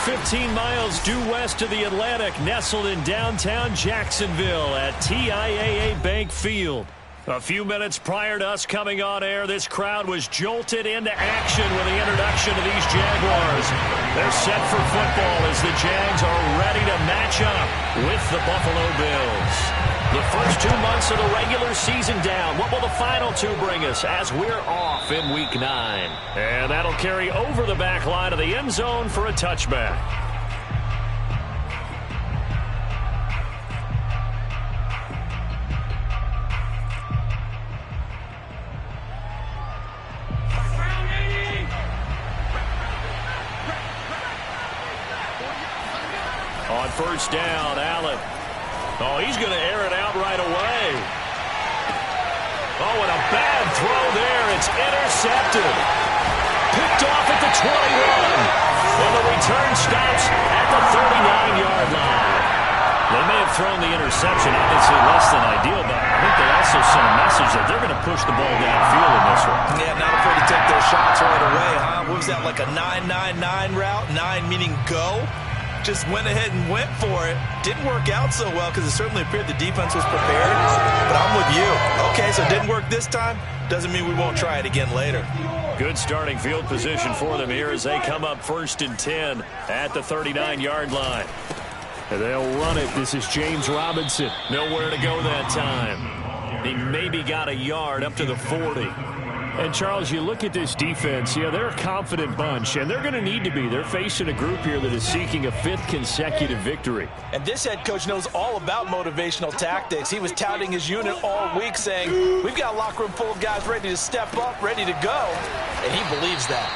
15 miles due west of the Atlantic, nestled in downtown Jacksonville at TIAA Bank Field. A few minutes prior to us coming on air, this crowd was jolted into action with the introduction of these Jaguars. They're set for football as the Jags are ready to match up with the Buffalo Bills. The first 2 months of the regular season down. What will the final 2 bring us as we're off in Week 9? And that'll carry over the back line of the end zone for a touchback. On first down, Allen. Oh, he's going to air it out right away. Oh, and a bad throw there. It's intercepted. Picked off at the 21. And the return stops at the 39-yard line. They may have thrown the interception, obviously less than ideal, but I think they also sent a message that they're going to push the ball downfield in this one. Yeah, not afraid to take their shots right away, huh? What was that, like a 9-9-9 route? 9 meaning go? Just went ahead and went for it. Didn't work out so well because it certainly appeared the defense was prepared. But I'm with you. Okay, so it didn't work this time. Doesn't mean we won't try it again later. Good starting field position for them here as they come up 1st and 10 at the 39-yard line. They'll run it. This is James Robinson. Nowhere to go that time. He maybe got a yard up to the 40. And, Charles, you look at this defense, they're a confident bunch, and they're going to need to be. They're facing a group here that is seeking a 5th consecutive victory. And this head coach knows all about motivational tactics. He was touting his unit all week saying, we've got a locker room full of guys ready to step up, ready to go, and he believes that.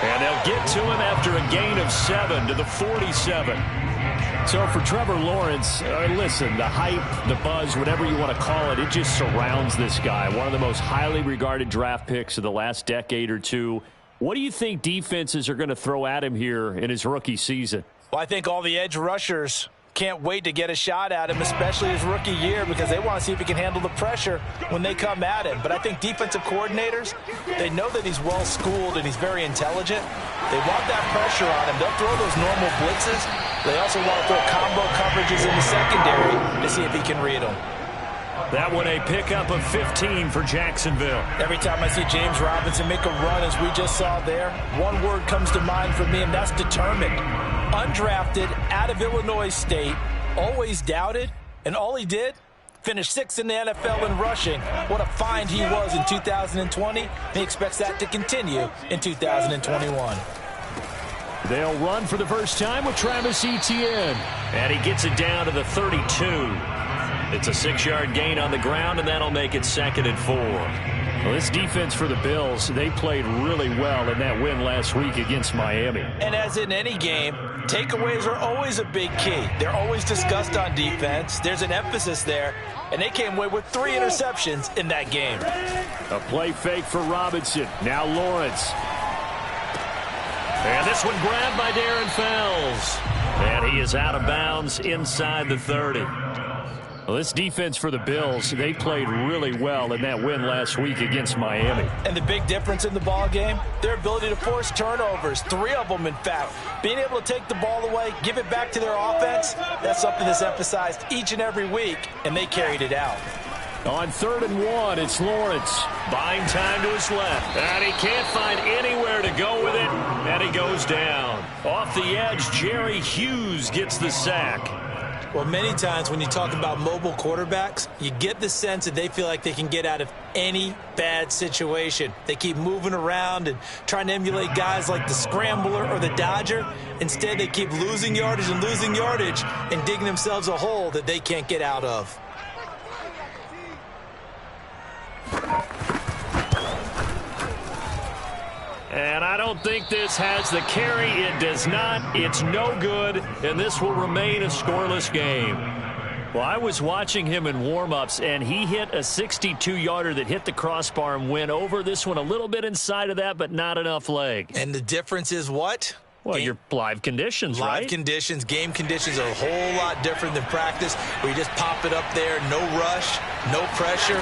And they'll get to him after a gain of 7 to the 47. So for Trevor Lawrence, listen, the hype, the buzz, whatever you want to call it, it just surrounds this guy. One of the most highly regarded draft picks of the last decade or two. What do you think defenses are going to throw at him here in his rookie season? Well, I think all the edge rushers can't wait to get a shot at him, especially his rookie year, because they want to see if he can handle the pressure when they come at him. But I think defensive coordinators, they know that he's well-schooled and he's very intelligent. They want that pressure on him. They'll throw those normal blitzes. They also want to throw combo coverages in the secondary to see if he can read them. That one a pickup of 15 for Jacksonville. Every time I see James Robinson make a run, as we just saw there, one word comes to mind for me, and that's determined. Undrafted, out of Illinois State, always doubted, and all he did, finished 6th in the NFL in rushing. What a find he was in 2020. He expects that to continue in 2021. They'll run for the first time with Travis Etienne. And he gets it down to the 32. It's a 6-yard gain on the ground, and that'll make it 2nd and 4. Well, this defense for the Bills, they played really well in that win last week against Miami. And as in any game, takeaways are always a big key. They're always discussed on defense. There's an emphasis there, and they came away with 3 interceptions in that game. A play fake for Robinson. Now Lawrence. And this one grabbed by Darren Fells. And he is out of bounds inside the 30. Well, this defense for the Bills, they played really well in that win last week against Miami. And the big difference in the ball game, their ability to force turnovers, 3 of them in fact. Being able to take the ball away, give it back to their offense, that's something that's emphasized each and every week, and they carried it out. On 3rd and 1, it's Lawrence. Buying time to his left. And he can't find anywhere to go with it, and he goes down. Off the edge, Jerry Hughes gets the sack. Well, many times when you talk about mobile quarterbacks, you get the sense that they feel like they can get out of any bad situation. They keep moving around and trying to emulate guys like the Scrambler or the Dodger. Instead, they keep losing yardage and digging themselves a hole that they can't get out of. And I don't think this has the carry. It does not. It's no good, and this will remain a scoreless game. Well, I was watching him in warm-ups, and he hit a 62-yarder that hit the crossbar and went over. This one a little bit inside of that, but not enough leg. And the difference is what? Well, your live conditions, right? Live conditions, game conditions are a whole lot different than practice, where you just pop it up there, no rush, no pressure.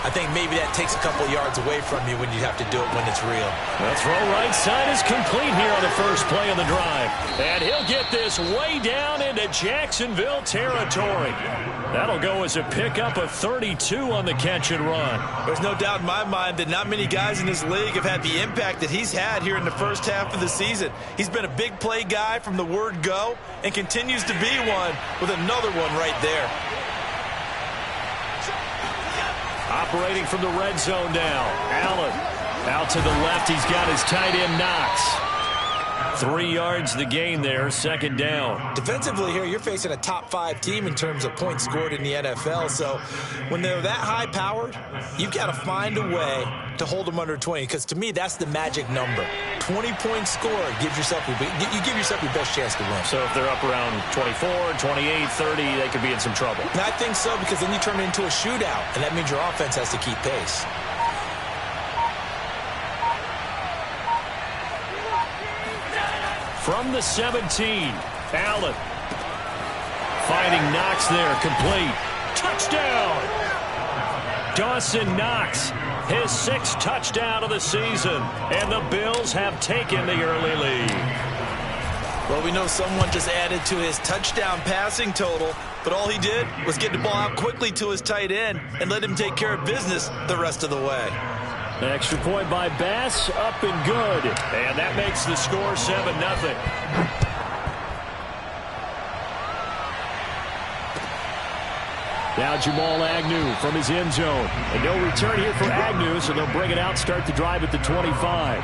I think maybe that takes a couple yards away from you when you have to do it when it's real. The throw right side is complete here on the first play of the drive. And he'll get this way down into Jacksonville territory. That'll go as a pickup of 32 on the catch and run. There's no doubt in my mind that not many guys in this league have had the impact that he's had here in the first half of the season. He's been a big play guy from the word go and continues to be one with another one right there. Operating from the red zone now. Allen out to the left. He's got his tight end Knox. 3 yards the gain there, second down. Defensively here, you're facing a top 5 team in terms of points scored in the NFL. So when they're that high powered, you've got to find a way to hold them under 20. Because to me, that's the magic number. 20 points scored gives yourself you give yourself your best chance to win. So if they're up around 24, 28, 30, they could be in some trouble. And I think so, because then you turn it into a shootout, and that means your offense has to keep pace. From the 17, Allen finding Knox there, complete. Touchdown! Dawson Knox, his 6th touchdown of the season, and the Bills have taken the early lead. Well, we know someone just added to his touchdown passing total, but all he did was get the ball out quickly to his tight end and let him take care of business the rest of the way. Extra point by Bass, up and good. And that makes the score 7-0. Now Jamal Agnew from his end zone. And no return here for Agnew, so they'll bring it out, start the drive at the 25.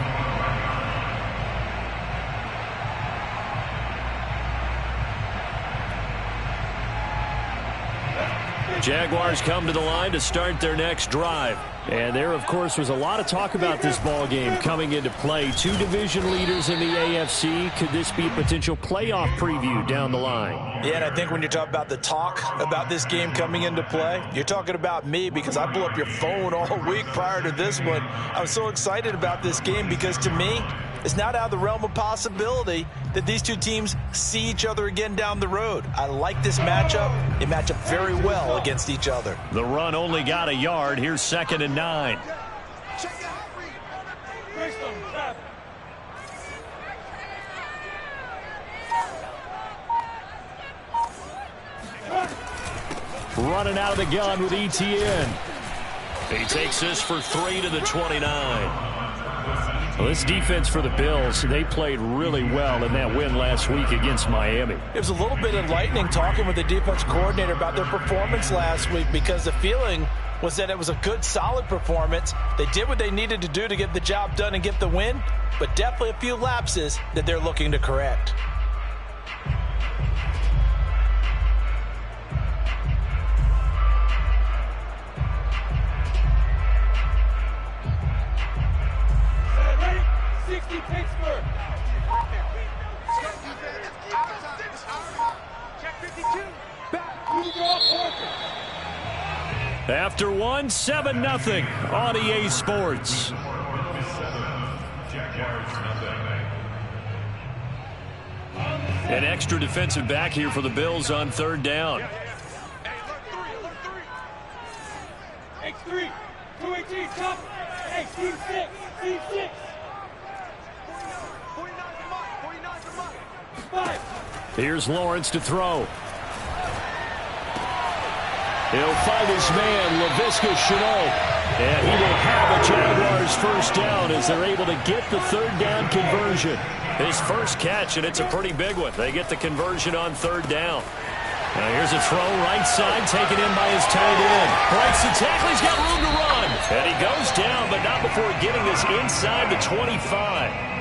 Jaguars come to the line to start their next drive. And there, of course, was a lot of talk about this ball game coming into play. 2 division leaders in the AFC. Could this be a potential playoff preview down the line? Yeah, and I think when you're talking about the talk about this game coming into play, you're talking about me, because I blew up your phone all week prior to this one. I was so excited about this game because, to me, it's not out of the realm of possibility that these two teams see each other again down the road. I like this matchup. They match up very well against each other. The run only got a yard. Here's 2nd and 9. Running out of the gun with ETN. He takes this for 3 to the 29. Well, this defense for the Bills, they played really well in that win last week against Miami. It was a little bit enlightening talking with the defense coordinator about their performance last week, because the feeling was that it was a good, solid performance. They did what they needed to do to get the job done and get the win, but definitely a few lapses that they're looking to correct. After one, 7-0 on EA Sports. An extra defensive back here for the Bills on 3rd down. X3, 218, top, X6, C6. 5. Here's Lawrence to throw. He'll find his man, LaVisca Chenault. And he will have a Jaguars first down as they're able to get the 3rd down conversion. His first catch, and it's a pretty big one. They get the conversion on 3rd down. Now here's a throw right side, taken in by his tight end. Breaks the tackle, he's got room to run. And he goes down, but not before getting this inside the 25.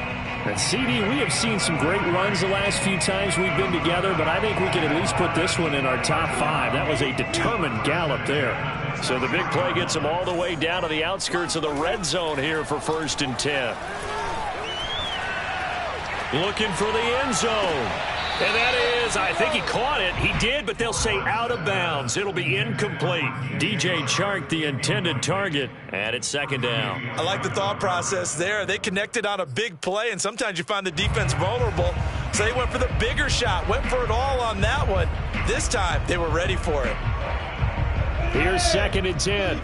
And CD, we have seen some great runs the last few times we've been together, but I think we can at least put this one in our top 5. That was a determined gallop there. So the big play gets him all the way down to the outskirts of the red zone here for 1st and 10. Looking for the end zone. And that is, I think he caught it. He did, but they'll say out of bounds. It'll be incomplete. DJ Chark, the intended target, and it's 2nd down. I like the thought process there. They connected on a big play, and sometimes you find the defense vulnerable. So they went for the bigger shot, went for it all on that one. This time, they were ready for it. Here's 2nd and 10.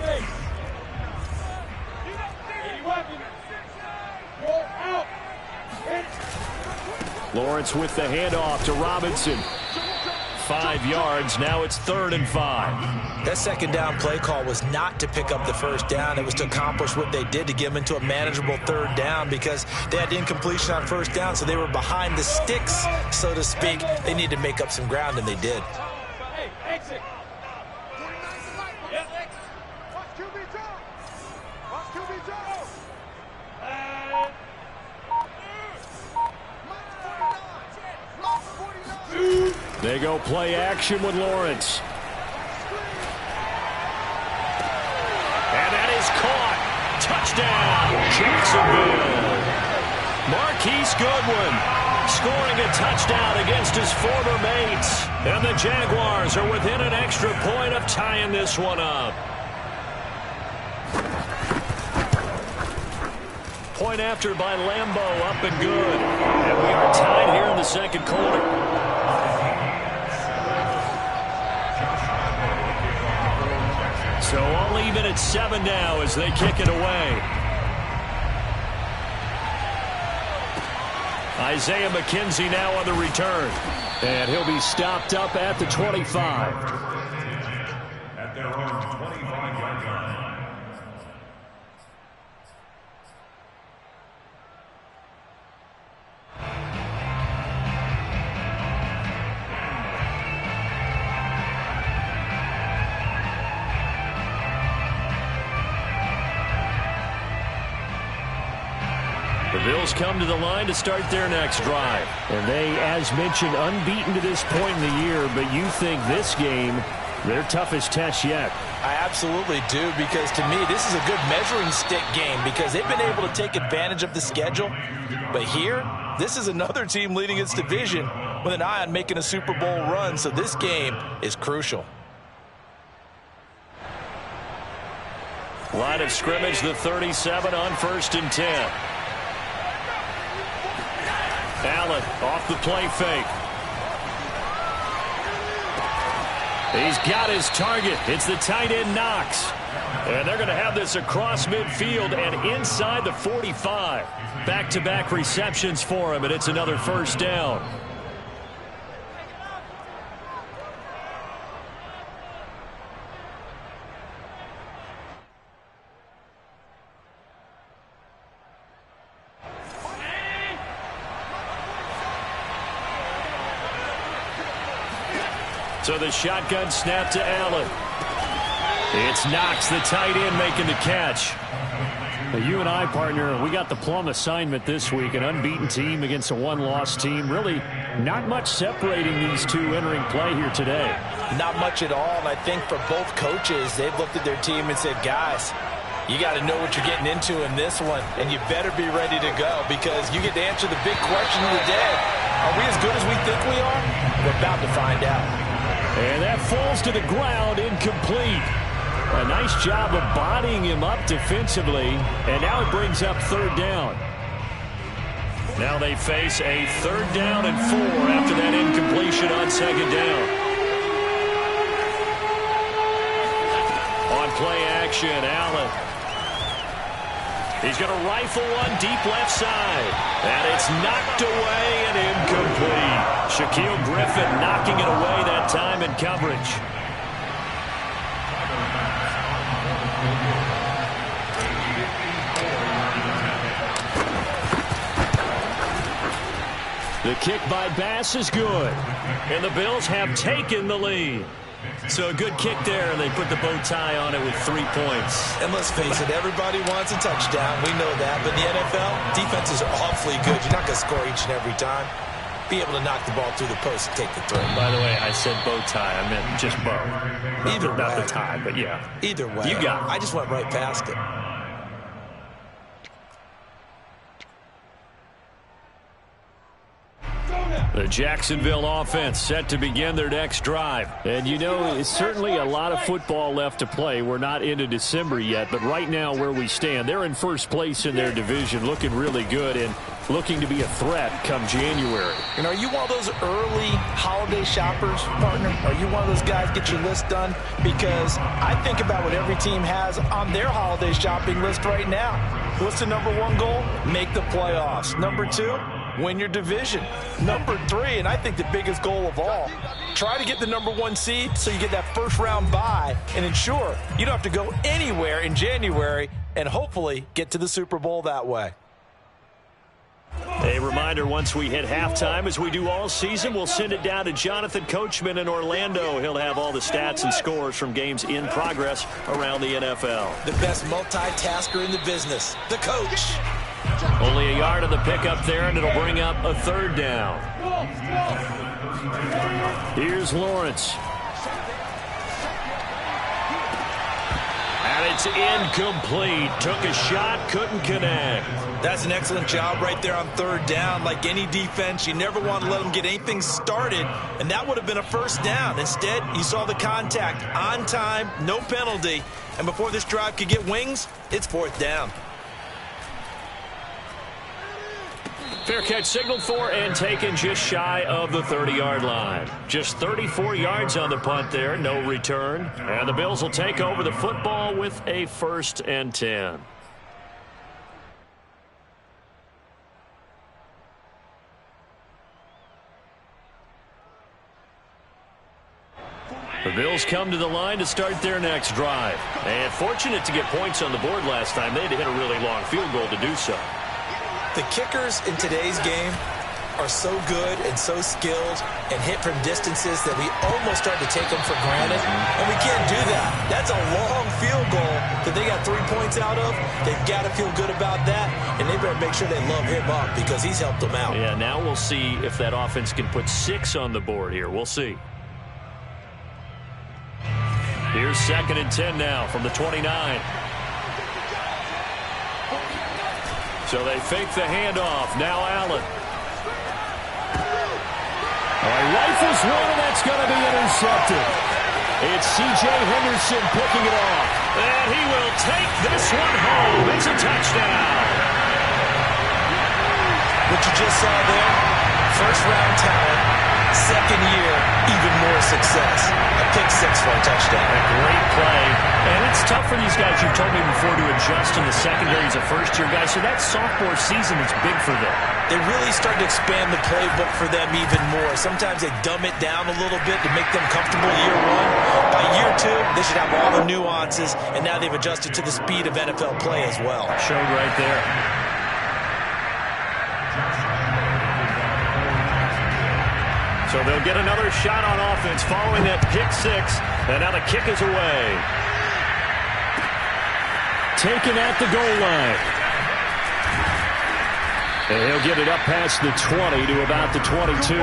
Lawrence with the handoff to Robinson. 5 yards. Now it's 3rd and 5. That second down play call was not to pick up the first down. It was to accomplish what they did, to get them into a manageable 3rd down, because they had incompletion on 1st down, so they were behind the sticks, so to speak. They needed to make up some ground, and they did. Hey, exit. They go play action with Lawrence. And that is caught. Touchdown, Jacksonville. Marquise Goodwin scoring a touchdown against his former mates. And the Jaguars are within an extra point of tying this one up. Point after by Lambeau, up and good. And we are tied here in the second quarter. So all even at 7 now as they kick it away. Isaiah McKenzie now on the return. And he'll be stopped up at the 25. At their own 25-yard line. The Bills come to the line to start their next drive. And they, as mentioned, unbeaten to this point in the year, but you think this game, their toughest test yet. I absolutely do, because to me, this is a good measuring stick game, because they've been able to take advantage of the schedule. But here, this is another team leading its division with an eye on making a Super Bowl run, so this game is crucial. Line of scrimmage, the 37 on 1st and 10. Allen off the play fake. He's got his target. It's the tight end Knox. And they're going to have this across midfield and inside the 45. Back-to-back receptions for him, and it's another 1st down. So the shotgun snap to Allen. It's Knox, the tight end, making the catch. Now, you and I, partner, we got the plum assignment this week. An unbeaten team against a one-loss team. Really not much separating these two entering play here today. Not much at all, and I think for both coaches, they've looked at their team and said, guys, you got to know what you're getting into in this one, and you better be ready to go, because you get to answer the big question of the day. Are we as good as we think we are? We're about to find out. And that falls to the ground, incomplete. A nice job of bodying him up defensively, and now it brings up 3rd down. Now they face a 3rd down and 4 after that incompletion on 2nd down. On play action, Allen. He's going to rifle one deep left side. And it's knocked away and incomplete. Shaquille Griffin knocking it away that time in coverage. The kick by Bass is good. And the Bills have taken the lead. So a good kick there, and they put the bow tie on it with 3 points. And let's face it, everybody wants a touchdown. We know that. But in the NFL, defenses are awfully good. You're not going to score each and every time. Be able to knock the ball through the post and take the throw. By the way, I said bow tie. I meant just bow. Not the tie, but yeah. Either way. You got it. I just went right past it. The Jacksonville offense set to begin their next drive. And you know, it's certainly a lot of football left to play. We're not into December yet, but right now where we stand, they're in 1st place in their division, looking really good and looking to be a threat come January. And are you one of those early holiday shoppers, partner? Are you one of those guys get your list done? Because I think about what every team has on their holiday shopping list right now. What's the #1 goal? Make the playoffs. #2, win your division. Number 3, and I think the biggest goal of all, try to get the number 1 seed so you get that first-round bye and ensure you don't have to go anywhere in January and hopefully get to the Super Bowl that way. A reminder, once we hit halftime, as we do all season, we'll send it down to Jonathan Coachman in Orlando. He'll have all the stats and scores from games in progress around the NFL. The best multitasker in the business, the coach. Only a yard on the pickup there, and it'll bring up a 3rd down. Here's Lawrence. And it's incomplete. Took a shot, couldn't connect. That's an excellent job right there on 3rd down. Like any defense, you never want to let them get anything started, and that would have been a 1st down. Instead, you saw the contact on time, no penalty, and before this drive could get wings, it's 4th down. Fair catch signaled for and taken just shy of the 30-yard line. Just 34 yards on the punt there, no return. And the Bills will take over the football with a 1st and 10. The Bills come to the line to start their next drive. And fortunate to get points on the board last time. They had to hit a really long field goal to do so. The kickers in today's game are so good and so skilled and hit from distances that we almost start to take them for granted, and we can't do that. That's a long field goal that they got 3 points out of. They've got to feel good about that, and they better make sure they love him up because he's helped them out. Yeah, now we'll see if that offense can put 6 on the board here. We'll see. Here's 2nd and 10 now from the 29. So they fake the handoff. Now Allen. He rifles one, and that's going to be intercepted. It's C.J. Henderson picking it off. And he will take this one home. It's a touchdown. What you just saw there, first-round talent, 2nd year, even more success. A pick-6 for a touchdown. A great play. And it's tough for these guys, you've told me before, to adjust in the secondary as a first-year guy. So that sophomore season is big for them. They really start to expand the playbook for them even more. Sometimes they dumb it down a little bit to make them comfortable year 1. By year 2, they should have all the nuances, and now they've adjusted to the speed of NFL play as well. Showed right there. So they'll get another shot on offense following that pick-6, and now the kick is away. Taken at the goal line. And he'll get it up past the 20 to about the 22.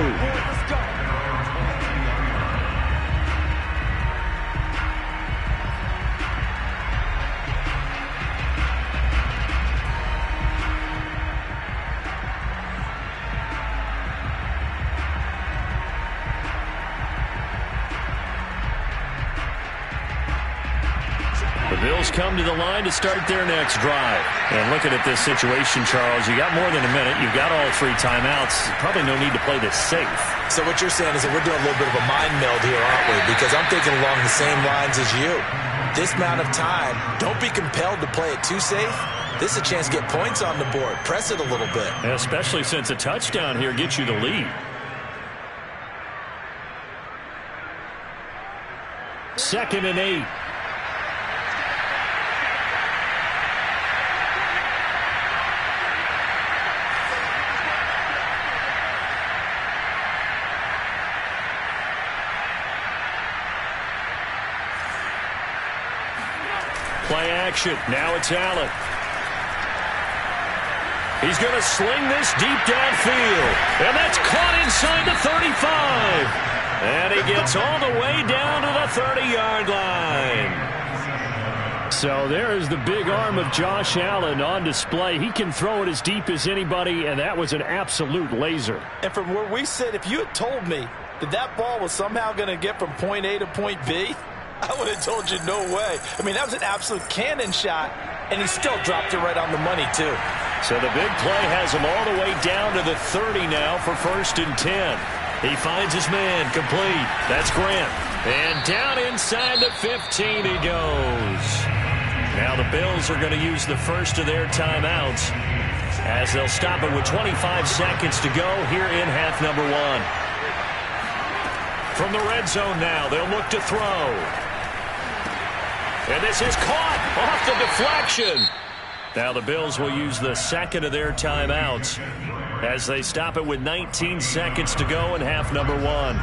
Bills come to the line to start their next drive. And looking at this situation, Charles, you got more than a minute. You've got all 3 timeouts. Probably no need to play this safe. So what you're saying is that we're doing a little bit of a mind meld here, aren't we? Because I'm thinking along the same lines as you. This amount of time, don't be compelled to play it too safe. This is a chance to get points on the board. Press it a little bit. And especially since a touchdown here gets you the lead. 2nd and 8. Play action. Now it's Allen. He's going to sling this deep downfield. And that's caught inside the 35. And he gets all the way down to the 30-yard line. So there's the big arm of Josh Allen on display. He can throw it as deep as anybody, and that was an absolute laser. And from where we sit, if you had told me that that ball was somehow going to get from point A to point B, I would have told you no way. I mean, that was an absolute cannon shot, and he still dropped it right on the money, too. So the big play has him all the way down to the 30 now for 1st and 10. He finds his man, complete. That's Grant. And down inside the 15 he goes. Now the Bills are going to use the first of their timeouts as they'll stop it with 25 seconds to go here in half number one. From the red zone now, they'll look to throw. And this is caught off the deflection. Now the Bills will use the second of their timeouts as they stop it with 19 seconds to go in half number one.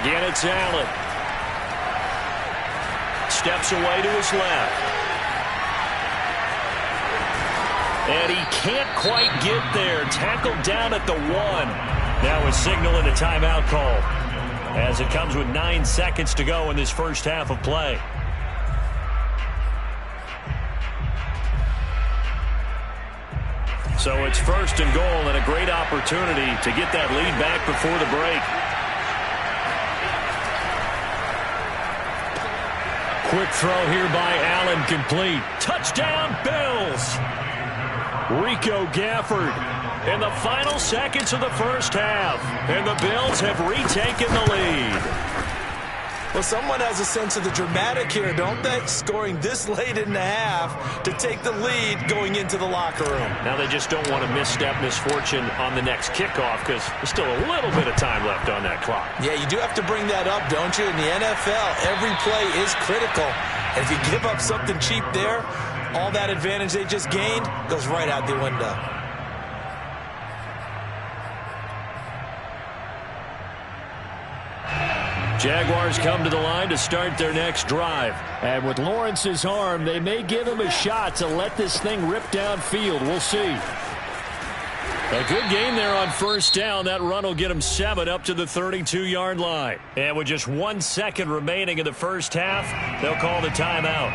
Again, it's Allen. Steps away to his left. And he can't quite get there. Tackled down at the 1. Now a signal and a timeout call as it comes with 9 seconds to go in this first half of play. So it's first and goal and a great opportunity to get that lead back before the break. Quick throw here by Allen, complete. Touchdown, Bills. Rico Gafford in the final seconds of the first half. And the Bills have retaken the lead. Well, someone has a sense of the dramatic here, don't they? Scoring this late in the half to take the lead going into the locker room. Now they just don't want to misstep misfortune on the next kickoff because there's still a little bit of time left on that clock. Yeah, you do have to bring that up, don't you? In the NFL, every play is critical. And if you give up something cheap there, all that advantage they just gained goes right out the window. Jaguars come to the line to start their next drive. And with Lawrence's arm, they may give him a shot to let this thing rip downfield. We'll see. A good game there on first down. That run will get them 7 up to the 32-yard line. And with just 1 second remaining in the first half, they'll call the timeout.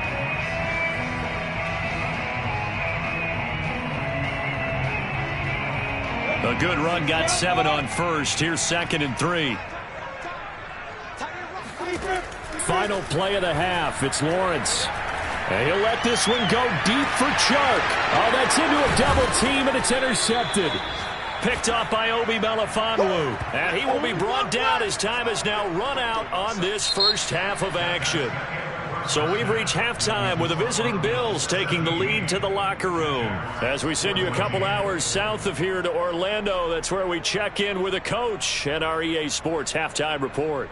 A good run got 7 on first. Here's 2nd and 3. Final play of the half. It's Lawrence. And he'll let this one go deep for Chark. Oh, that's into a double team, and it's intercepted. Picked up by Obi Melifonwu. And he will be brought down as time has now run out on this first half of action. So we've reached halftime with the visiting Bills taking the lead to the locker room. As we send you a couple hours south of here to Orlando, that's where we check in with a coach at our EA Sports Halftime Report.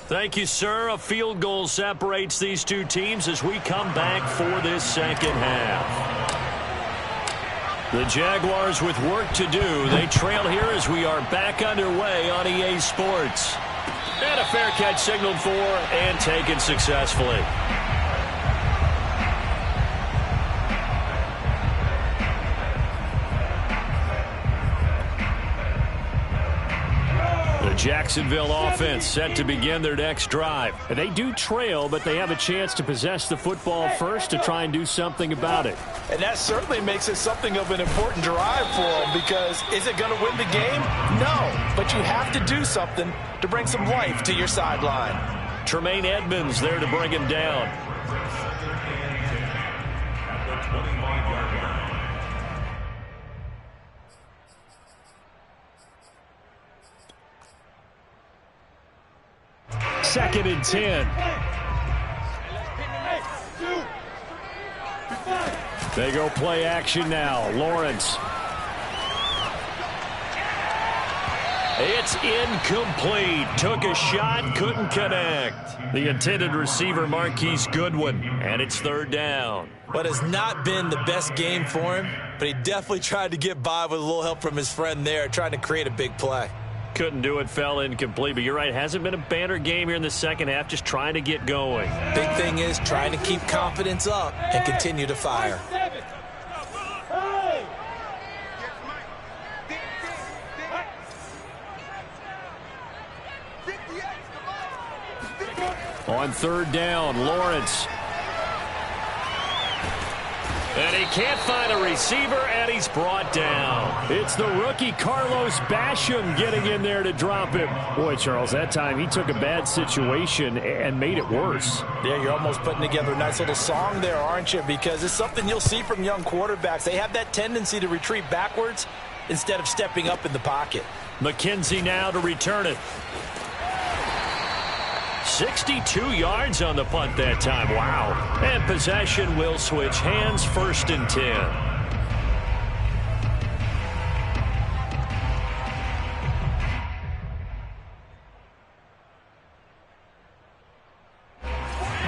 Thank you, sir. A field goal separates these two teams as we come back for this second half. The Jaguars with work to do. They trail here as we are back underway on EA Sports. And a fair catch signaled for and taken successfully. Jacksonville offense set to begin their next drive. They do trail, but they have a chance to possess the football first to try and do something about it. And that certainly makes it something of an important drive for them because is it going to win the game? No, but you have to do something to bring some life to your sideline. Tremaine Edmonds there to bring him down. Second and 10. They go play action now. Lawrence. It's incomplete. Took a shot, couldn't connect. The intended receiver, Marquise Goodwin, and it's third down. What has not been the best game for him, but he definitely tried to get by with a little help from his friend there, trying to create a big play. Couldn't do it, fell incomplete. But you're right, hasn't been a banner game here in the second half, just trying to get going. Big thing is trying to keep confidence up and continue to fire. On third down, Lawrence. And he can't find a receiver, and he's brought down. It's the rookie Carlos Basham getting in there to drop him. Boy, Charles, that time he took a bad situation and made it worse. Yeah, you're almost putting together a nice little song there, aren't you? Because it's something you'll see from young quarterbacks. They have that tendency to retreat backwards instead of stepping up in the pocket. McKenzie now to return it. 62 yards on the punt that time. Wow. And possession will switch hands, 1st and 10.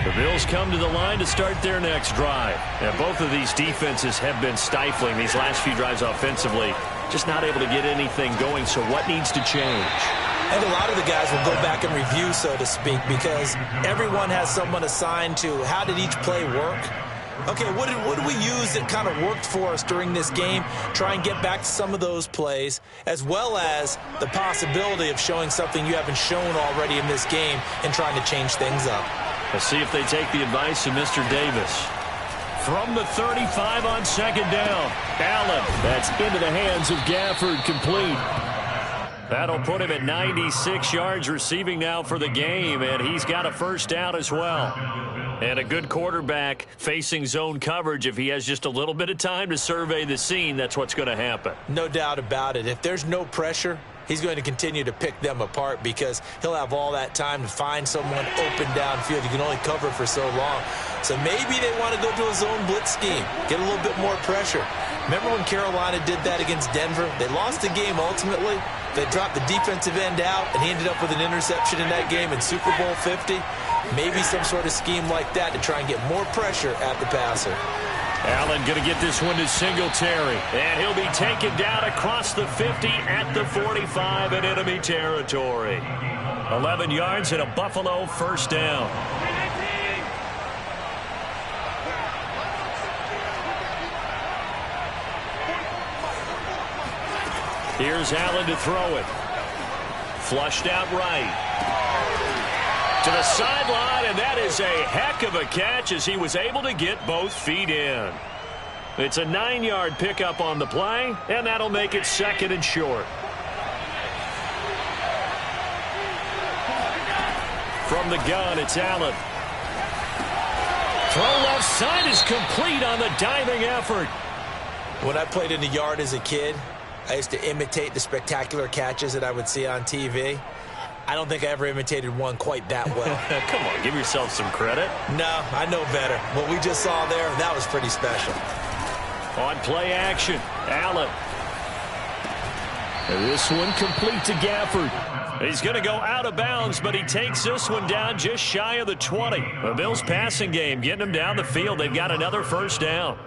The Bills come to the line to start their next drive. And both of these defenses have been stifling these last few drives offensively. Just not able to get anything going, so what needs to change? And a lot of the guys will go back and review, so to speak, because everyone has someone assigned to how did each play work. Okay, what did we use that kind of worked for us during this game? Try and get back to some of those plays, as well as the possibility of showing something you haven't shown already in this game and trying to change things up. We'll see if they take the advice of Mr. Davis. From the 35 on 2nd down, Allen. That's into the hands of Gafford, complete. That'll put him at 96 yards receiving now for the game, and he's got a 1st down as well. And a good quarterback facing zone coverage, if he has just a little bit of time to survey the scene, that's what's going to happen. No doubt about it. If there's no pressure, he's going to continue to pick them apart because he'll have all that time to find someone open downfield. You can only cover for so long. So maybe they want to go to a zone blitz scheme, get a little bit more pressure. Remember when Carolina did that against Denver? They lost the game ultimately. They dropped the defensive end out, and he ended up with an interception in that game in Super Bowl 50. Maybe some sort of scheme like that to try and get more pressure at the passer. Allen going to get this one to Singletary. And he'll be taken down across the 50 at the 45 in enemy territory. 11 yards and a Buffalo 1st down. Here's Allen to throw it. Flushed out right. To the sideline, and that is a heck of a catch as he was able to get both feet in. It's a 9-yard pickup on the play, and that'll make it 2nd and short. From the gun, it's Allen. Throw left side is complete on the diving effort. When I played in the yard as a kid, I used to imitate the spectacular catches that I would see on TV. I don't think I ever imitated one quite that well. Come on, give yourself some credit. No, I know better. What we just saw there, that was pretty special. On play action, Allen. And this one complete to Gafford. He's going to go out of bounds, but he takes this one down just shy of the 20. The Bills' passing game getting them down the field. They've got another 1st down.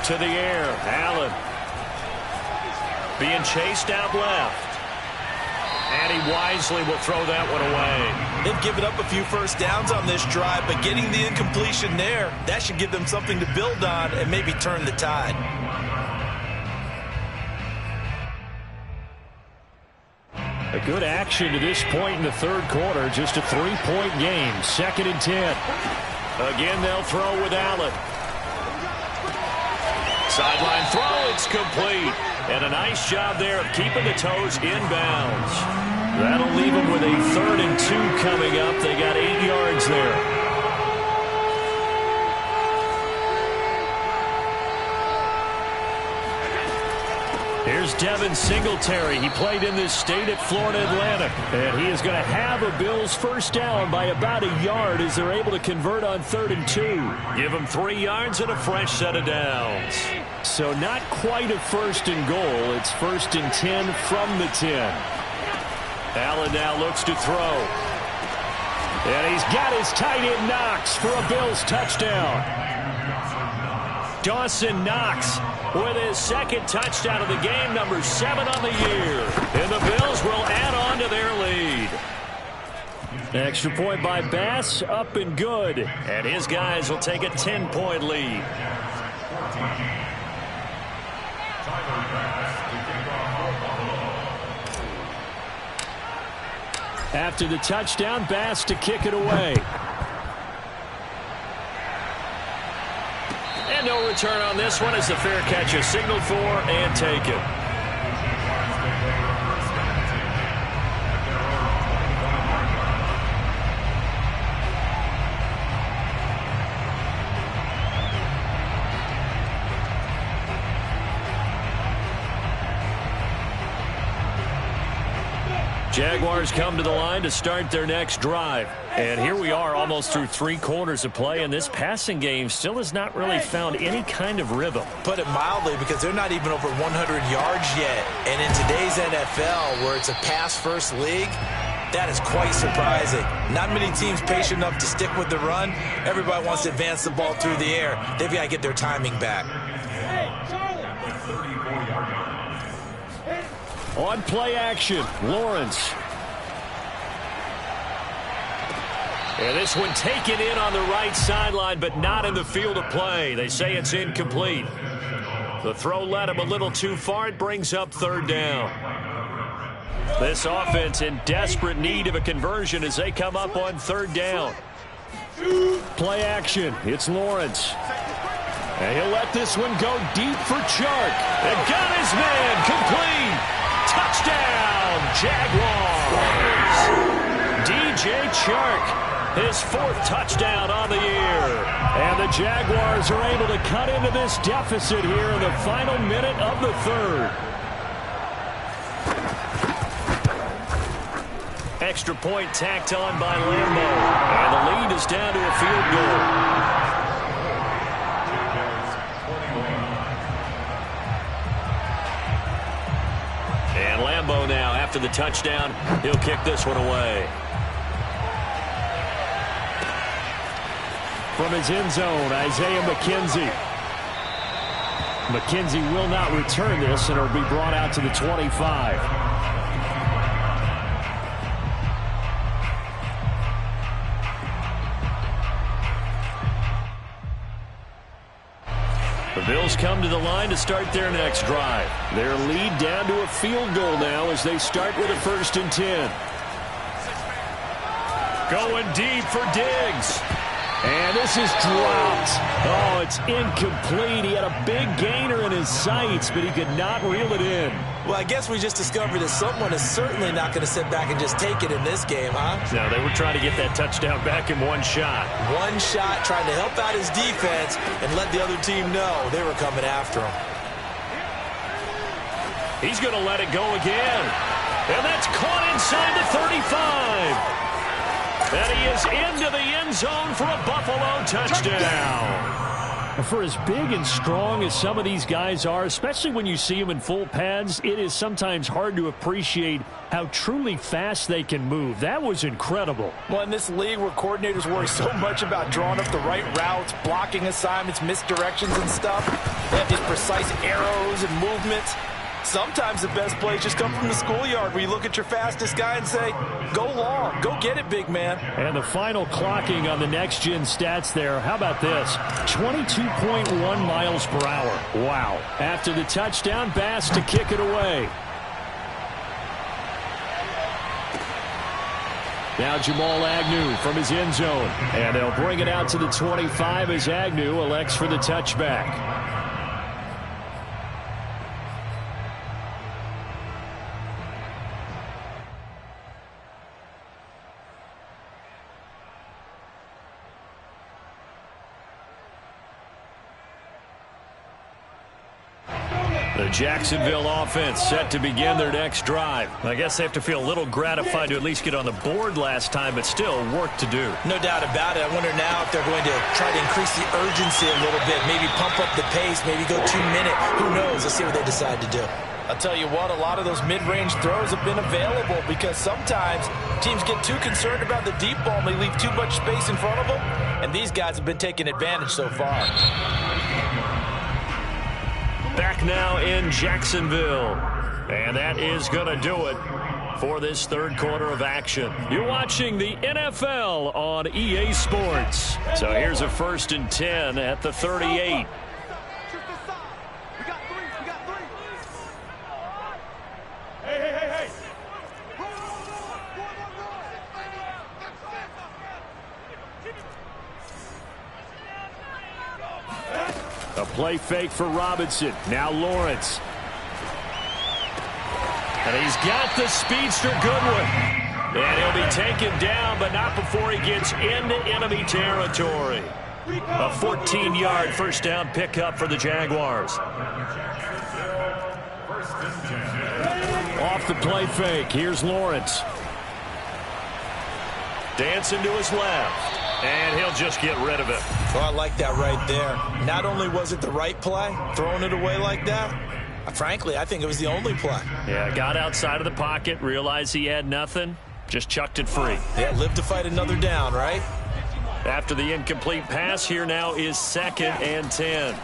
To the air, Allen. Being chased out left. And he wisely will throw that one away. They've given up a few 1st downs on this drive, but getting the incompletion there, that should give them something to build on and maybe turn the tide. A good action to this point in the 3rd quarter. Just a 3-point game. 2nd and 10. Again, they'll throw with Allen. Sideline throw, it's complete. And a nice job there of keeping the toes inbounds. That'll leave them with a 3rd and 2 coming up. They got 8 yards there. Here's Devin Singletary. He played in this state at Florida Atlantic. And he is going to have a Bills 1st down by about a yard as they're able to convert on 3rd and 2. Give him 3 yards and a fresh set of downs. So not quite a 1st and goal. It's 1st and 10 from the 10. Allen now looks to throw. And he's got his tight end Knox for a Bills touchdown. Dawson Knox with his second touchdown of the game, number 7 on the year. And the Bills will add on to their lead. Extra point by Bass, up and good. And his guys will take a 10-point lead. After the touchdown, Bass to kick it away. And no return on this one as the fair catch is signaled for and taken. Jaguars come to the line to start their next drive. And here we are almost through 3 quarters of play, and this passing game still has not really found any kind of rhythm. Put it mildly, because they're not even over 100 yards yet. And in today's NFL, where it's a pass-first league, that is quite surprising. Not many teams patient enough to stick with the run. Everybody wants to advance the ball through the air. They've got to get their timing back. On play action, Lawrence. And this one taken in on the right sideline, but not in the field of play. They say it's incomplete. The throw led him a little too far. It brings up 3rd down. This offense in desperate need of a conversion as they come up on 3rd down. Play action, it's Lawrence. And he'll let this one go deep for Chark. And got his man, complete. Touchdown, Jaguars! DJ Chark, his 4th touchdown on the year. And the Jaguars are able to cut into this deficit here in the final minute of the 3rd. Extra point tacked on by Lambo. And the lead is down to a field goal. And Lambo now, after the touchdown, he'll kick this one away. From his end zone, Isaiah McKenzie. McKenzie will not return this, and it'll be brought out to the 25. The Bills come to the line to start their next drive. Their lead down to a field goal now as they start with a 1st and 10. Going deep for Diggs. And this is dropped. Oh, it's incomplete. He had a big gainer in his sights, but he could not reel it in. Well, I guess we just discovered that someone is certainly not going to sit back and just take it in this game, huh? No, they were trying to get that touchdown back in one shot. One shot, trying to help out his defense and let the other team know they were coming after him. He's going to let it go again. And that's caught inside the 35. And he is into the end zone for a Buffalo touchdown. For as big and strong as some of these guys are, especially when you see them in full pads, it is sometimes hard to appreciate how truly fast they can move. That was incredible. Well, in this league where coordinators worry so much about drawing up the right routes, blocking assignments, misdirections and stuff, they have these precise arrows and movements. Sometimes the best plays just come from the schoolyard where you look at your fastest guy and say, go long, go get it, big man. And the final clocking on the next-gen stats there, how about this? 22.1 miles per hour. Wow. After the touchdown, Bass to kick it away. Now Jamal Agnew from his end zone. And they'll bring it out to the 25 as Agnew elects for the touchback. The Jacksonville offense set to begin their next drive. I guess they have to feel a little gratified to at least get on the board last time, but still work to do. No doubt about it. I wonder now if they're going to try to increase the urgency a little bit, maybe pump up the pace, maybe go 2-minute. Who knows? Let's see what they decide to do. I'll tell you what, a lot of those mid-range throws have been available because sometimes teams get too concerned about the deep ball and they leave too much space in front of them, and these guys have been taking advantage so far. back now in Jacksonville. And that is going to do it for this third quarter of action. You're watching the NFL on EA Sports. So here's a 1st and 10 at the 38. A play fake for Robinson. Now Lawrence. And he's got the speedster Goodwin. And he'll be taken down, but not before he gets into enemy territory. A 14-yard first down pickup for the Jaguars. Off the play fake. Here's Lawrence. Dancing to his left. And he'll just get rid of it. Well, I like that right there. Not only was it the right play, throwing it away like that, frankly, I think it was the only play. Yeah, got outside of the pocket, realized he had nothing, just chucked it free. Yeah, live to fight another down, right? After the incomplete pass, here now is 2nd and 10.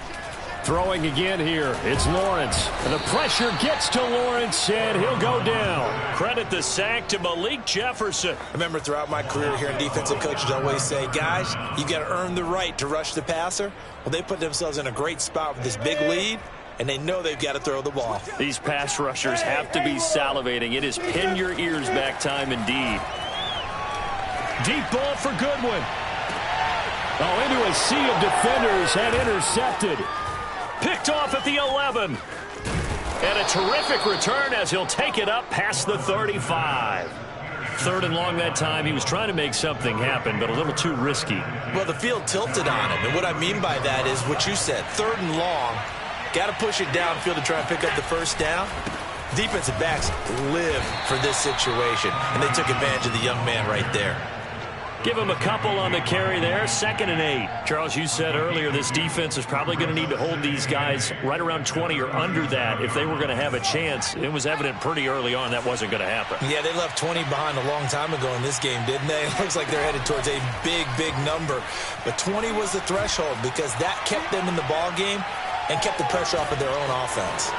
Throwing again here. It's Lawrence. And the pressure gets to Lawrence, and he'll go down. Credit the sack to Malik Jefferson. I remember throughout my career here in defensive coaches always say, guys, you got to earn the right to rush the passer. Well, they put themselves in a great spot with this big lead, and they know they've got to throw the ball. These pass rushers have to be salivating. It is pin your ears back time indeed. Deep ball for Goodwin. Oh, into a sea of defenders and intercepted. Picked off at the 11. And a terrific return as he'll take it up past the 35. 3rd and long that time. He was trying to make something happen, but a little too risky. Well, the field tilted on him, and what I mean by that is what you said, 3rd and long. Got to push it downfield to try and pick up the first down. Defensive backs live for this situation, and they took advantage of the young man right there. Give him a couple on the carry there. 2nd and 8. Charles, you said earlier this defense is probably going to need to hold these guys right around 20 or under that if they were going to have a chance. It was evident pretty early on that wasn't going to happen. Yeah, they left 20 behind a long time ago in this game, didn't they? It looks like they're headed towards a big, big number. But 20 was the threshold because that kept them in the ball game and kept the pressure off of their own offense.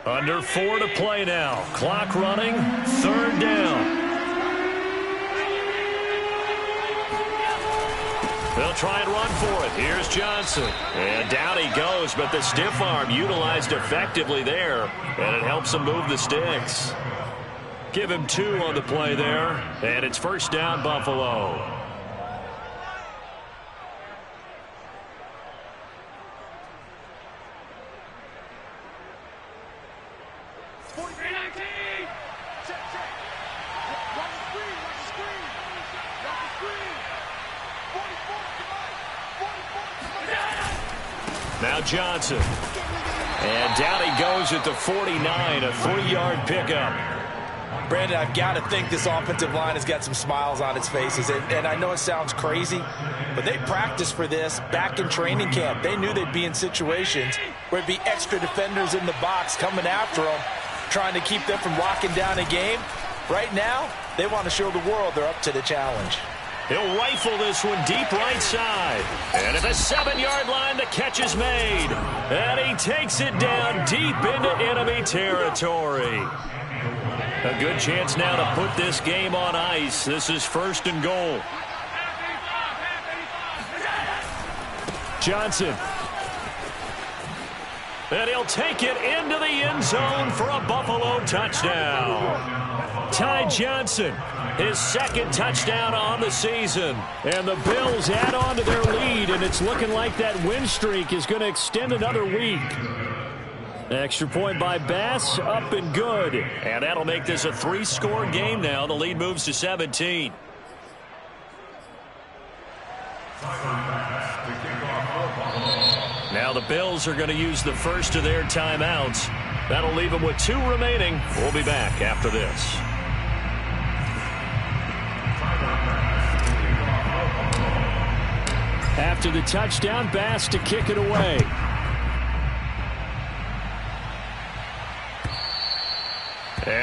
Under 4 to play now. Clock running. 3rd down. They'll try and run for it. Here's Johnson. And down he goes, but the stiff arm utilized effectively there. And it helps him move the sticks. Give him 2 on the play there. And it's 1st down, Buffalo. Now Johnson. And down he goes at the 49, a 3-yard pickup. Brandon, I've got to think this offensive line has got some smiles on its faces. And I know it sounds crazy, but they practiced for this back in training camp. They knew they'd be in situations where it'd be extra defenders in the box coming after them, trying to keep them from locking down a game. Right now, they want to show the world they're up to the challenge. He'll rifle this one deep right side. And at the 7-yard line, the catch is made. And he takes it down deep into enemy territory. A good chance now to put this game on ice. This is 1st and goal. Johnson. And he'll take it into the end zone for a Buffalo touchdown. Ty Johnson, his 2nd touchdown on the season. And the Bills add on to their lead, and it's looking like that win streak is going to extend another week. Extra point by Bass, up and good. And that'll make this a 3-score game now. The lead moves to 17. Now the Bills are going to use the first of their timeouts. That'll leave them with 2 remaining. We'll be back after this. After the touchdown, Bass to kick it away.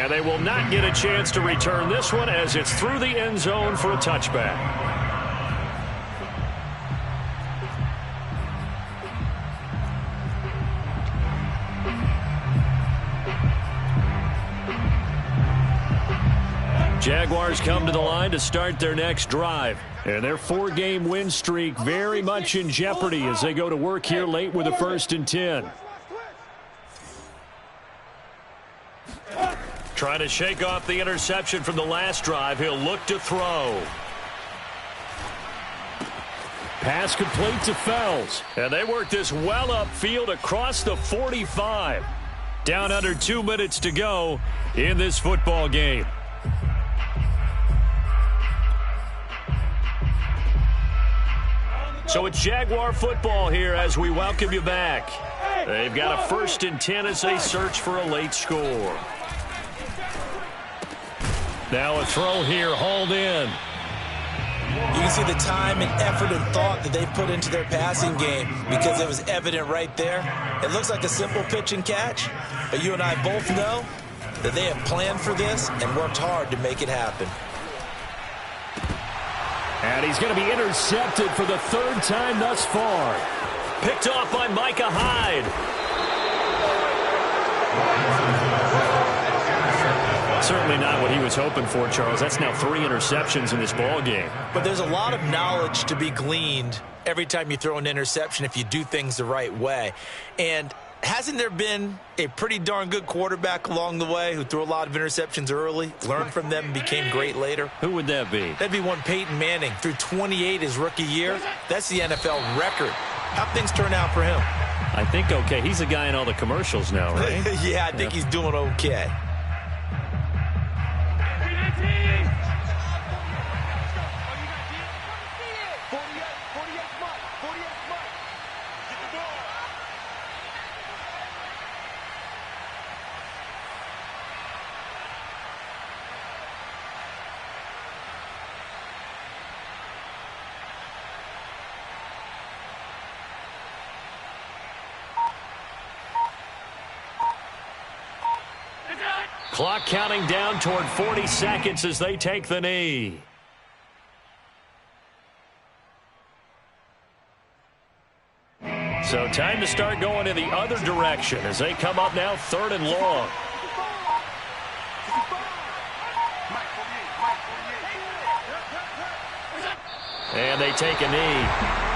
And they will not get a chance to return this one as it's through the end zone for a touchback. Jaguars come to the line to start their next drive. And their 4-game win streak very much in jeopardy as they go to work here late with a 1st and 10. Trying to shake off the interception from the last drive. He'll look to throw. Pass complete to Fells. And they work this well upfield across the 45. Down under 2 minutes to go in this football game. So it's Jaguar football here as we welcome you back. They've got a 1st and 10 as they search for a late score. Now a throw here, hauled in. You can see the time and effort and thought that they put into their passing game because it was evident right there. It looks like a simple pitch and catch, but you and I both know that they have planned for this and worked hard to make it happen. And he's going to be intercepted for the 3rd time thus far. Picked off by Micah Hyde. Certainly not what he was hoping for, Charles. That's now 3 interceptions in this ball game. But there's a lot of knowledge to be gleaned every time you throw an interception if you do things the right way. And hasn't there been a pretty darn good quarterback along the way who threw a lot of interceptions early, learned from them, and became great later? Who would that be? That'd be one Peyton Manning. Threw 28 his rookie year. That's the NFL record. How'd things turn out for him? I think okay. He's the guy in all the commercials now, right? Yeah, I think he's doing okay. Clock counting down toward 40 seconds as they take the knee. So time to start going in the other direction as they come up now 3rd and long. And they take a knee.